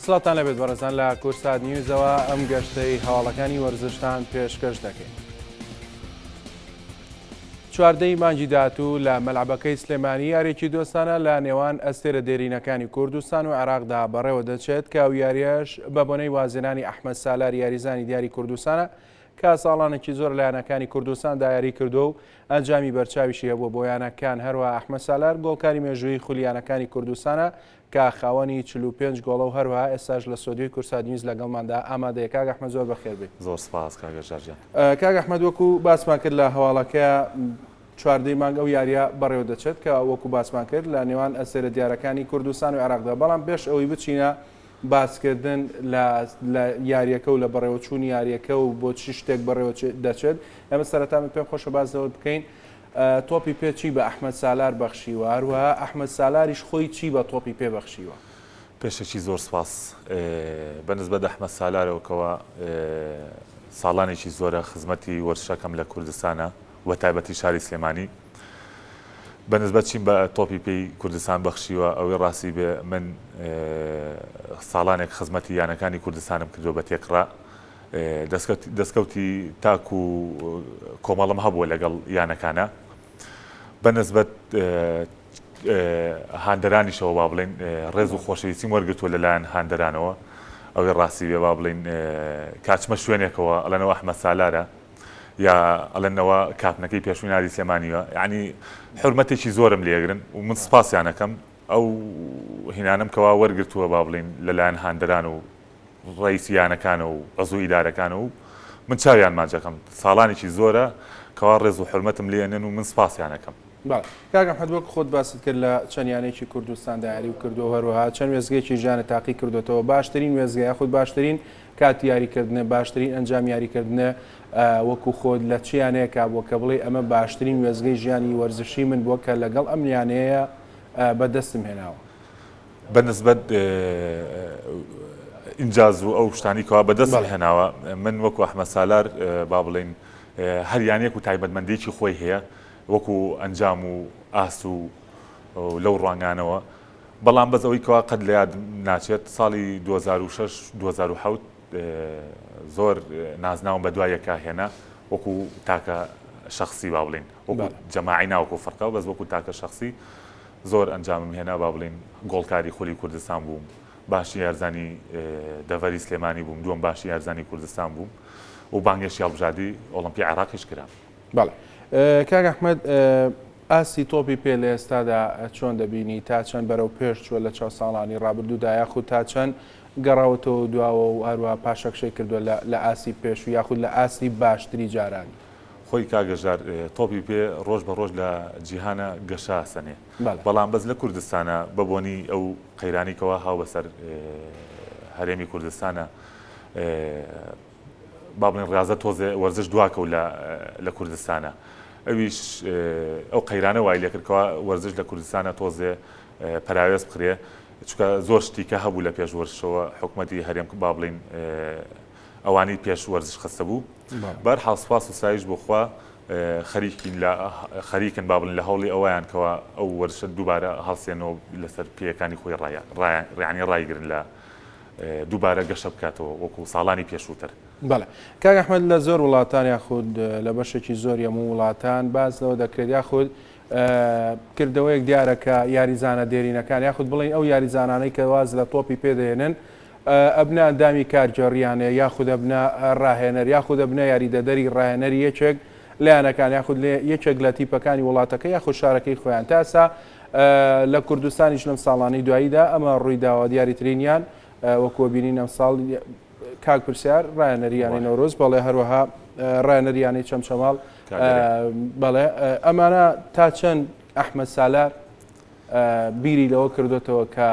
سڵاتان لەبێت بەڕێزان لە کورسات نیوزەوە ئەم گەشتەی هەواڵەکانی وەرزشتان پێشکەش دەکەین. چواردەی مانگی داهاتوو لە مەلعبەکەی سلێمانی یاریەکی دۆستانە لە نێوان ئەستێرە دێرینەکانی کوردستان و عێراقدا بەڕێوە دەچێت کە ئەو یاریەش بە بۆنەی وازێنانی ئەحمەد سالار یاریزانی دیاری کوردستانە کە ساڵانێکی زۆر لە یانەکانی کوردستان دایاری کردو و ئەنجامی بەرچاویشی هەبووە بۆ یانەکان. هەروە ئەحمەد سالار گۆڵکاری مێژووی خولیانەکانی کوردستانە کە خاوەنی 45 گۆڵە و هەروە ئێستاش لە سۆدیۆی کورسات نیوز لەگەڵماندا ئامادەیە. کاک ئەحمەد زۆر بەخێر بێت. زۆر سپاس کاک ژارجان. کاک ئەحمەد وەکو باسمان کرد لە هەواڵەکە چواردەی مانگ ئەو یاریە بەڕێوە دەچێت کە وەکو باسمان کرد لە نێوان ئەستێرە دیارەکانی کوردستان و عێراقدا. بەڵام پێش ئەوەی بچینە باسکردن لە یاریەکە و لە بەڕێوەچوونی یاریەکە و بۆ چی شتێک بەڕێوە دەچێت، ئێمە سەرەتا پێم خۆشە بازەوە بکەین تۆپی پێ چی بە ئەحمەد سالار بەخشیوە، هەروەها ئەحمەد سالاریش خۆی چی بە تۆپی پێ بەخشیوە. پێشێکی زۆر سپاس بەنسبەت ئەحمەد سالارەوەکەوە ساڵانێکی زۆرە خزمەتی وەرزشەکەم لە کوردستانە و تایبەتی شاری سلێمانی. بەنسبەت چیم بە تۆپی پێی کوردستان بەخشیوە ئەوەی ڕاستی بێ من ساڵانێک خزمەتی یانەکانی کوردستانم کردو بە تێکڕا دەستکەوتی تاک و کۆمەڵم هەبووە لەگەڵ یانەکانە. بەنسبەت هاندەرانیشەوە با بڵێن ڕێز و خۆشەویستیم وەرگرتووە لەلایەن هاندەرانەوە ئەوەی ڕاستی بێ با بڵێن کاچمە شوێنێکەوە ئەڵێنەوە ئەحمەد سالارە یا ئەڵێنەوە کاتنەکەی پێشووی نادی سلێمانیوە، یعنی حورمەتێکی زۆرم لێگرن و من سپاسیانەکەم ئەو هینانم کەوا وەرگرتووە با بڵێن لەلایەن هاندەران و ڕئیسیانەکانە و عەزوو ئیدارەکانە و من چاویان ماجەکەم. ساڵانێکی زۆرە کەوا ڕێز و حورمەتم لێنن و من سپاسیانەکەم. کاک ئەحمەد وەک خۆت باست کرد لە چەند یانێکی کوردستان دایاری و کردو، هەروەها چەند وێزگەیەکی ژیانە تاقی کردوێتەوە. باشترین وێزگای خۆت، باشترین کات یاریکردنە، باشترین ئەنجام یاریکردنە وەکو خۆت لە چیانەیە کا بووە کە بڵێ ئەمە باشترین وێزگەی ژیانی وەرزشی من بووە کە لەگەڵ ئەم یانەیە بەدەستم هێناوە؟ بەنسبەت ئینجاز و ئەو شتانیکەوە بەدەست هێناوە من وەکو ئەحمەد سالار با بڵێن هەریانێک و تایبەتمەندێکی خۆی هەیە وەکو ئەنجام و ئاست و لەو ڕوانگانەوە. بەڵام بەس ئەوەی کەوا قەت لە یاد ناچێت ساڵی 2006-2007 زۆر نازناوم بە دوایەکە هێنا وەکو تاکە شخصی با بڵێن وەکو جەماعی ناوەکو فەرقە بەس وەکو تاکە شخصی زۆر ئەنجامم هێنا با بڵێن گۆڵکاری خولی کوردستان بووم، باشی یارزانی دەڤەری سلێمانی بووم، دووەم باشی یارزانی کوردستان بووم و بانگێشی هەڵبژاردی ئۆڵمپی عێراقیش کرا. بەڵێ کاک ئەحمەد ئاسی تۆپی پێ لە ئێستادا چۆن دەبینی؟ تا چەند بەرەو پێش چووە لە 4 ساڵانی ڕابردوودا، یاخود تا چەند گەڕاوەتەوە دواوە و هەروە پاشەکشەی کردووە لە ئاسی پێش و یاخود لە ئاسی باشتری جارانی؟ خۆی کاگەژار تۆپی پێ ڕۆژ بە ڕۆژ لە جیهانە گەشە سەنێ، بەڵام بەس لە کوردستانە بەبوونی ئەو قەیرانیکەوە هاو بەسەر هەرێمی کوردستانە با بڵێن ڕازە تۆزێ وەرزش دواکە و لە کوردستانە ئەویش ئەو قەیرانە وای لێ کردکەوە وەرزش لە کوردستانە تۆزێ پەراوێز بخرێ، چونکە زۆر شتیکە هەبوو لە پێش وەرزشەوە حکوومەتی هەرێم با بڵێن ئەوانی پێش وەرزش خستە بوو. بەرحاڵ سوپاس و ستایش بۆ خوا خەریکن با بڵێن لە هەوڵی ئەوەیان کەوە ئەو وەرزشە دووبارە هەڵسێنەوە لەسەر پێیەکانی خۆی ڕیانی ڕایگرن لە دووبارە گەشە بکاتەوە وەکو ساڵانی پێشووتر. بەڵێ کاک ئەحمەد لە زۆر وڵاتان یاخود لە بەشێکی زۆر هەموو وڵاتان باز لەوە دەکرێت یاخود کردەوەیەک دیارەکە یاریزانە دێرینەکان یاخود بڵێن ئەو یاریزانانەی کە واز لە تۆپی پێدەێنن ئەبنا ئەندامی کارجێڕیانە یاخود ئەبنا ڕاهێنەر یاخود ئەبنا یاریدەدەری ڕاهێنەری یەکێک لایەنەکان یاخود یەکێک لە تیپەکانی وڵاتەکە یاخود شارەکەی خۆیان. تاسا لە کوردستانیش لەم ساڵانی دواییدا ئەمە ڕوویداوە دیاریترینیان وەکوە بینین ئەم ساڵ کاک پرسیار ڕایەنەریانی نەورۆز، بەڵێ هەروەها ڕایەنەریانی چەمچەماڵ. بەڵێ ئەمانە تا چەند ئەحمەد سالار بیری لەوە کردوێتەوە کە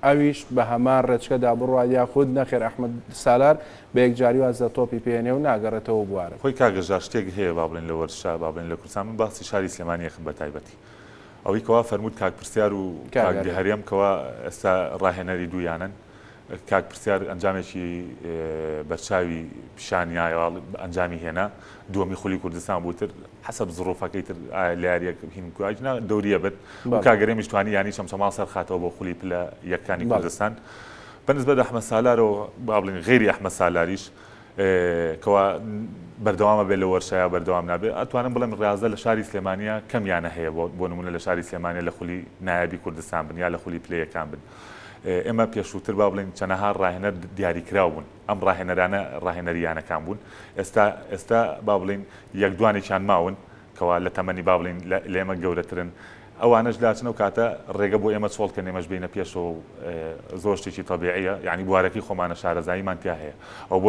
ئەویش بە هەمان ڕێچکەدا بڕوات یاخود نەخێر ئەحمەد سالار بە یەکجاری وازە تۆپی پێێنێ و ناگەڕێتەوە بوارە؟ خۆی کاگەژار شتێک هەیە با بڵێن لە وەرزشە با بڵێن لە کوردستان من باسی شاری سلێمانیەکەم بە تایبەتی ئەوەی کەوا فەرموود کاک پرسیار و کاک هەرێم کەوا ئێستا ڕاهێنەری دوویانن. کاک پرسیار ئەنجامێکی بەرچاوی پیشانیایەوە ئەنجامی هێنا، دووەمی خولی کوردستان بووتر حەسەب زڕۆفەکەی تر لە یاریەک هینکوواژنا دەوریە بێت و کاگەرێمیش توانی یانی چەمچەماڵ سەرخاتەوە بۆ خولی پلە یەکانی کوردستان. بالنسبة لأحمد سالار وبابلين غيري أحمد سالاریش كوا بردوام بين الورشة بردوام نابي أتوانا بلا من رياضة لشاري سليمانية كم يعني هي بونمونا لشاري سليمانية لخولي نائبي كردستان بن يا لخولي بلاي كان بن اما بيشوتر بابلين چنهار راهنر دیاری کراون ام راهنرانه راهنریانه کان بون استا بابلين یکدوانی چان ماون کوا لتمنی بابلين لما گورترن ئەوانەش لاچنە و کاتە ڕێگە بۆ ئێمە چۆڵ کە نێمەش بینە پێشەوە زۆر شتێکی طبیعیە یعنی بوارەکەی خۆمانە شارەزاییمان تیا هەیە ئەو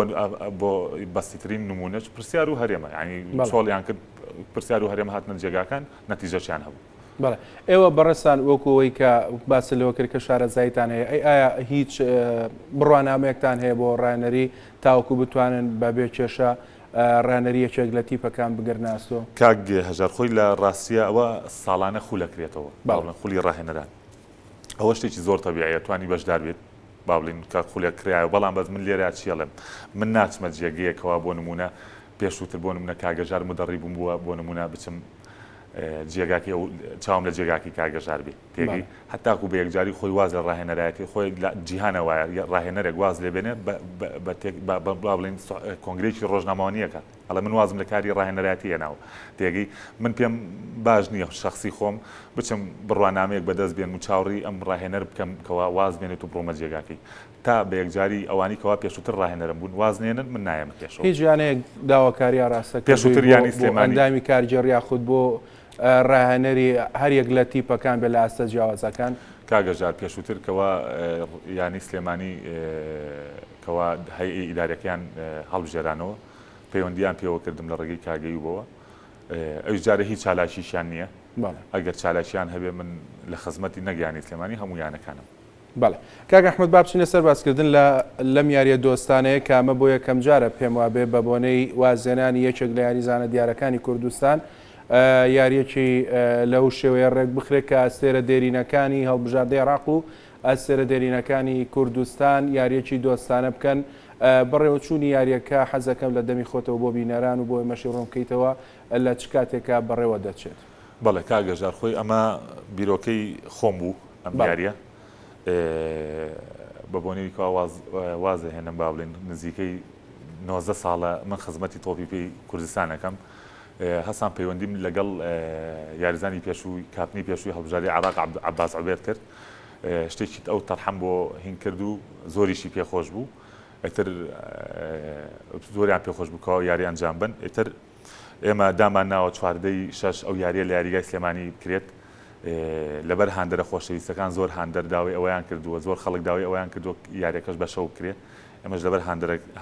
بۆ بەستیترین نمونەش پرسیار و هەرێمە یعنی چۆڵیان کرد پرسیار و هەرێمە هاتنە جێگاکان نەتیجەشیان هەبوو. بەڵێ ئێوە بەڕێستان وەکوەوەی کە باس لەوە کرد کە شارەزاییتان هەیە ئایا هیچ بڕوانامەیەکتان هەیە بۆ ڕانەری تاوەکو بتوانن بەبێ کێشە ڕانەریەکێک لە تیپەکان بگرناسۆ کاک هەژار خۆی لە ڕاستیە ئەوە ساڵانە خولەکرێتەوە باڵێن خولی ڕاهێنەران ئەوە شتێکی زۆر تەبیعیە توانی بەشدار بێت باڵین کە خولێک کرایە بەڵام بەس من لێرە چێڵم من ناچمە جێگەیەکەوە بۆ نمونە پێشووتر بۆ نمونە کاگەژار مدەڕی بووم بووە بۆ نمونە بچم جێگاکی ئەو چاوم لە جێگاکی کاگەژار بێ تێگەی هەتاکو بە یەکجاری خۆی واز لە ڕاهێنەرایەتی خۆی جیهانە وایە ڕاهێنەرێک واز لێ بێنێ بڵین کۆنگرێکی ڕۆژنامەوانیەکە ئەڵە من وازم لە کاری ڕاهێنەرایەتی هێناوە تێگەی من پێم باش نییە شخصی خۆم بچم بڕوانامەیەک بەدەست بێن و چاوەڕی ئەم ڕاهێنەر بکەم کەوا واز بێنێت و بڕۆمە جێگاکەی تا بە یەکجاری ئەوانی کەوا پێشووتر ڕاهێنەرم بوون وازنێنن من نایەمە پێشەوە هیچ یانەیە داواکاریە ڕاستە پێشووتر ینی سلێمانی ئەندامی کارگەڕ یاخود بۆ ڕاهێنەری هەر یەک لە تیپەکان بێ لە ئاستە جیاوازەکان کاگەژار پێشووتر کەوا ینی سلێمانی کەوا هەیئی ئیدارەکەیان هەڵبژێرانەوە پەیوەندیان پێوە کردم لە ڕێگەی کاگەی بۆەوە ئەوش جارە هیچ چالاکیشیان نییە ئەگەر چالاکیان هەبێ من لە خزمەتی نەگیانی سلێمانی هەموویانەکانم. بەڵێ کاک ئەحمەد با بچینە سەر باسکردن لەم یاریە دۆستانەیە کامە بۆ یەکەم جارە پێم وابێ بە بۆنەی وازێنانی یەکێک لە یاریزانە دیارەکانی کوردستان یاریەکی لەو شێوەیە ڕێک بخرێت کە ئەستێرە دێرینەکانی هەڵبژاردەی عێراق و ئەستێرە دێرینەکانی کوردستان یاریەکی دۆستانە بکەن بەڕێوەچوونی یاریەکە حەزەکەم لە دەمی خۆتەوە بۆ بینەران و بۆ مەشی ڕۆمکەیتەوە لە چ کاتێکا بەڕێوە دەچێت. بەڵێ کاگەژار خۆی ئەمە بیرۆکەی خۆم بوو ئەم یاریە بە بۆنەوەی وازە هێنم با بڵێن نزیکەی 90 ساڵە من خزمەتی تۆپی پێی کوردستانەکەم هەسان پەیوەندیم لەگەڵ یاریزانی پێشووی کاپنی پێشووی هەڵبژاردەی عێراق عەباس عوبێد کرد شتێکی ئەو تەرحەم بۆ هین کرد و زۆریشی پێخۆش بوو ئیتر زۆریان پێخۆش بوو کەەوە یاری ئەنجام بن ئیتر ئێمە دامان ناوە چواردەی شەش ئەو یاریە لە یاریگای سلێمانی کرێت لەبەر هاندەرە خۆشەویستەکان زۆر هاندەر داوای ئەویان کردووە زۆر خەڵک داوای ئەویان کردووە یاریەکەش بە شەو کرێت ئێمەش لەبەر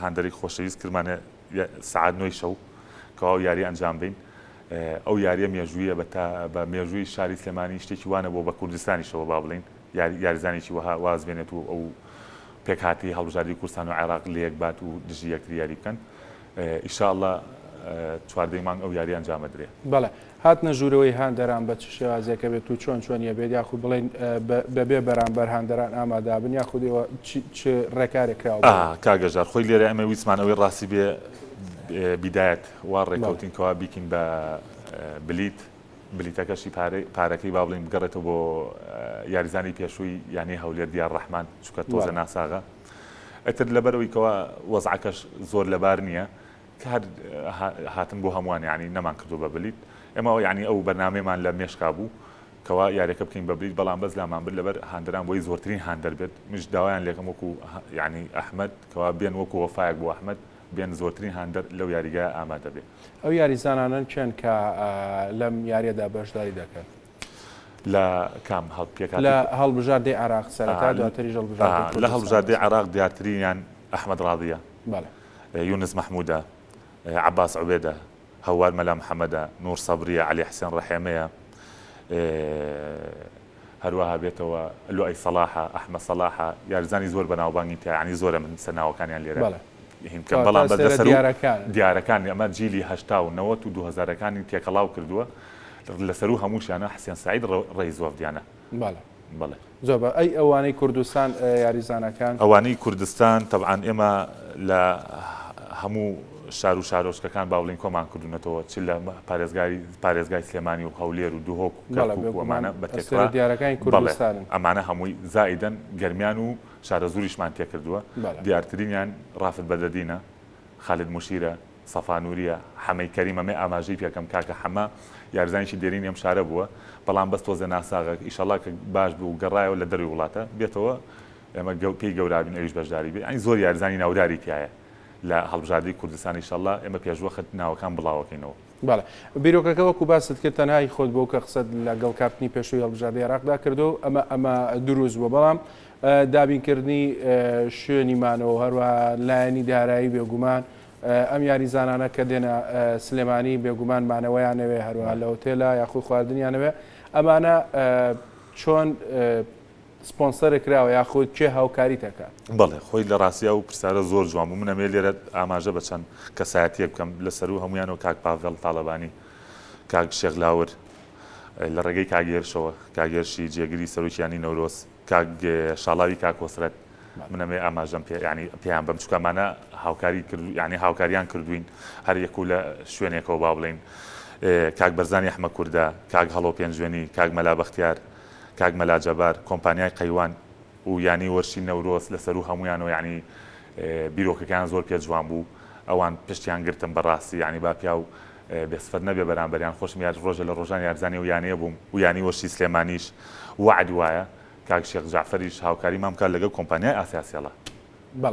هاندەرێک خۆشەویست کردمانە سعات 9 شەو کەوا یاری ئەنجام بین ئەو یاریە مێژوویە بە مێژووی شاری سلێمانی شتێکی وانە بۆ بە کوردستانیشەوە با بڵین یاریزانێکی وها واز بێنێت و ئەو پێکهاتی هەڵبژاردی کوردستان و عێراق لە یەک بات و دژی یەکتری یاری بکەن ئینشاءڵڵا چواردەی مانگ ئەو یاری ئەنجامە درێ. بەڵێ هاتنە ژوورەوەی هاندەران بە چ شێوازێکە بێت و چۆنیە بێت یاخود بڵێن بەبێ بەرامبەر هاندەران ئامادابن یاخودەوە چ ڕێکارێک کراوە. کاگەژار خۆی لێرە ئەمە ویسمان ئەوەی ڕاستی بێ بیدایەت وا ڕێکەوتینکەوە بیکین بە بلیتەکەشی پارەکەی با بڵین بگەڕێتەوە بۆ یاریزانی پێشووی یانی هەولێر دیار ڕەحمان چکە تۆزە ناساغا ئەتر لەبەرەوەی کەوا وەزعەکەش زۆر لەبار نییە کە هەر هاتن بۆ هەمووان یعنی نەمان کردو بە بلیت ئێمە یعنی ئەو بەرنامەیەمان لە مێشکا بوو کەوا یاریەکە بکەین بە بلیت بەڵام بەس لامان برد لەبەر هاندەران بۆی زۆرترین هاندەر بێت مش داوایان لێکم وەکو یعنی ئەحمەد کەوا بێن وەکو وەفایەک بۆ ئەحمەد بێن زۆرترین هاندەر لەو یاریگە ئامادە بێت. ئەو یاریزانانن چێن کە لەم یاریەدا بەشداری دەکەن لە کام هەڵپێکات لە هەڵبژاردەی عێراق سەرەتا دواتریش لە هەڵبژاردەی عێراق دیارترینیان ئەحمەد ڕاضیە یونس مەحموودە عەباس عوبێدە هەوار مەلا محەممەدە نور سەبریە عەلی حسێن ڕەحێمەیە هەروەها بێتەوە لوئەی سەلاحە ئەحمەد سەلاحە یاریزانی زۆر بەناوبانگی تیا ینی زۆرە من سەرناوەکانیان لێرە هینکە بەڵام بەدەسەر دیارەکانی ئەمە جیلی هەشتا و 90 و 2000ەکانی تێکەڵاو کردووە لەسەر و هەمووشیانە حسێن سعید ڕێی زۆفدیانە. بەڵێ زۆر ئەی ئەوانەی کوردستان یاریزانەکان ئەوانەی کوردستان تەبعاً ئێمە لە هەموو شار و شارۆچکەکان باوڵین کۆمان کردوونەتەوە چ لە پارێزگای سلێمانی و هەولێر و دوهۆک و کەرکووک و ئەمانە بە تێکرا دیارەکانی کوردستانن ئەمانە هەمووی زائیدەن گەرمیان و شارە زوریشمان تێکردووە دیارترینیان ڕافت بەدەدینە خالد مشیرە سەفانوریە حەمەی کەریمە مێ ئاماژەی پێکەم کاکە حەما یاریزانیشی دێرینی ئەم شارە بووە بەڵام بەس تۆزە ناساغە ئیشەڵا کە باش بوو و گەڕایەوە لە دەروی وڵاتە بێتەوە ئێمە پێی گەورابین ئەویش بەشداری بێ ئەنی زۆر یاریزانی ناوداری تایە لە هەڵبژاردی کوردستانی ئیشەڵا ئێمە پێشوەخت ناوەکان بڵاوەکەینەوە بەڵێ بیرۆکەکە وەکو باست کرد تەنهای خۆت بۆ کە قسەت لەگەڵ کاپنی پێشووی هەڵبژاردی عێراقدا کردو ئەمە دروست بووە بەڵام دابینکردنی شوێنی مانەوە هەروە لایەنی دارایی بێگومان ئەم یاریزانانە کە دێنە سلێمانی بێگومان مانەوەیانەوێ هەروە لە ئۆتێلە یاخود خواردنیانەوێ ئەمانە چۆن سپۆنسەرە کراوە یاخود کێ هاوکاری تەکات بەڵێ خۆی لە ڕاستیا و پرسیارە زۆر جوان بوو منەمێ لێرە ئاماژە بە چەند کەسایەتیە بکەم لەسەر و هەمویانەوە کاک پاڤێڵ تاڵەبانی کاک شێخ لاور لە ڕێگەی کاگێرشەوە کاگێرشی جێگیری سەرۆکیانی نەورۆز کاک شاڵاوی کاک وەسرەت منەمێ ئاماژەم ینی پێیان بەم چکەمانە هاوکاری کرد ینی هاوکاریان کردوین هەر یەکو لە شوێنێکەوە با بڵین کاک بەرزانی ئەحمە کووردە کاک هەڵۆ پێنجوێنی کاک مەلا بەختیار کاک مەلا جەبار کۆمپانیای قەیوان و ینی وەرشی نەورۆز لەسەر و هەمویانەوە ینی بیرۆکەکان زۆر پێ جوان بوو ئەوان پشتیان گرتم بەڕاستی ینی با پیا و بێسفەر نەبێ بەرامبەریان خۆشم یاد ڕۆژە لە ڕۆژان یارزانی و یانەیە بووم و ینی وەرشی سلێمانیش وعد وایە کاک شێخ جعفەریش هاوکاریمان بکات لەگەڵ کۆمپانیای ئاسیاسیەڵە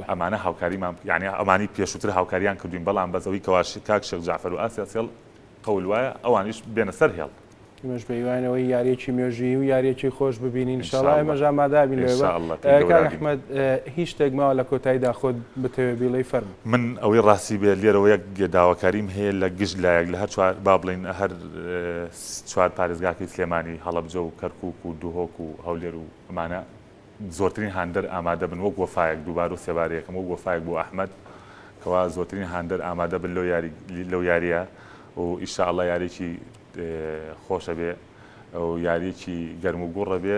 ئەمانە هاوکاریمان ینی ئەمانی پێشووتر هاوکاریان کردوین بەڵام بەزەوەی کەوا کاک شێخ جعفەر و ئاسیاسیەڵ قەول وایە ئەوانیش بێنە سەر هێڵ مەش بەیوانەوەی یاریێکی مێژویی و یاریێکی خۆش ببینین ئینشاڵڵا ئێمەژ ئامادەبین لێوە کاک ئەحمەد هیچ شتێک ماوە لە کۆتاییدا خۆت بتەوێ بیڵێی فەرموو من ئەوەی ڕاستی بێت لێرەوە یەک داواکاریم هەیە لە گشت لایەک لە هەر چوار با بڵین هەر چوار پارێزگاکەی سلێمانی هەڵەبجە و کەرکووک و دوهۆک و هەولێر و ئەمانە زۆرترین هاندەر ئامادە بن وەک وەفایەک دووبار و سێبارەیەکەم وەک وەفایەک بۆ ئەحمەد کەوا زۆرترین هاندەر ئامادە بن لەو یاریە و ئیشاءالله یاریێکی خۆشە بێ ئەو یاریێکی گەرم و گوڕە بێ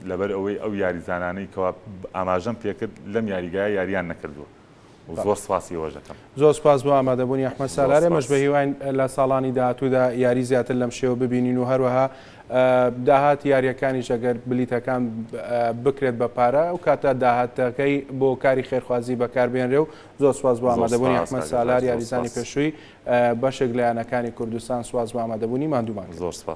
لەبەر ئەوەی ئەو یاریزانانەی کەوا ئاماژەم پێکرد لەم یاریگایە یاریان نەکردووە و زۆر سپاسی ئەوەژەکەم زۆر سپاس بۆ ئامادەبوونی ئەحمەد سالارێ مەش بە هیوان لە ساڵانی داهاتوودا یاری زیاتر لەم شێوە ببینین و هەروەها داهات یاریەکانیش ئەگەر بلیتەکان بکرێت بە پارە و کاتە داهاتەکەی بۆ کاری خێرخوازی بەکاربێنرێ و زۆر سواز بۆ ئامادەبوونی ئەحمەد سالار یاریزانی پێشووی بەشێک لە یانەکانی کوردستان سواز بۆ ئامادەبوونی ماندوومان زۆر سپاس